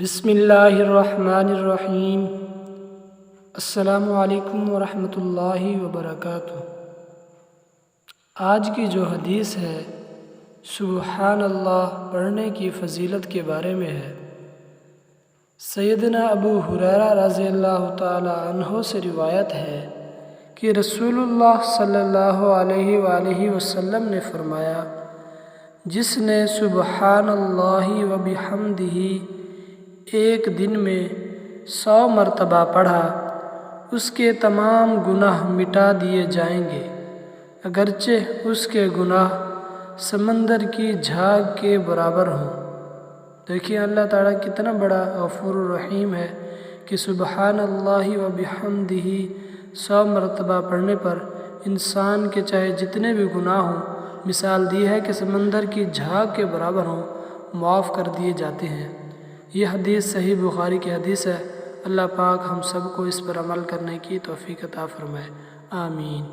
بسم اللہ الرحمن الرحیم۔ السلام علیکم ورحمۃ اللہ وبرکاتہ۔ آج کی جو حدیث ہے سبحان اللہ پڑھنے کی فضیلت کے بارے میں ہے۔ سیدنا ابو ہریرہ رضی اللہ تعالی عنہ سے روایت ہے کہ رسول اللہ صلی اللہ علیہ وآلہ وسلم نے فرمایا، جس نے سبحان اللہ وبحمدہ ایک دن میں 100 مرتبہ پڑھا، اس کے تمام گناہ مٹا دیے جائیں گے، اگرچہ اس کے گناہ سمندر کی جھاگ کے برابر ہوں۔ دیکھیے اللہ تعالیٰ کتنا بڑا غفور الرحیم ہے کہ سبحان اللہ وبحمدہ 100 مرتبہ پڑھنے پر انسان کے چاہے جتنے بھی گناہ ہوں، مثال دی ہے کہ سمندر کی جھاگ کے برابر ہوں، معاف کر دیے جاتے ہیں۔ یہ حدیث صحیح بخاری کی حدیث ہے۔ اللہ پاک ہم سب کو اس پر عمل کرنے کی توفیق عطا فرمائے، آمین۔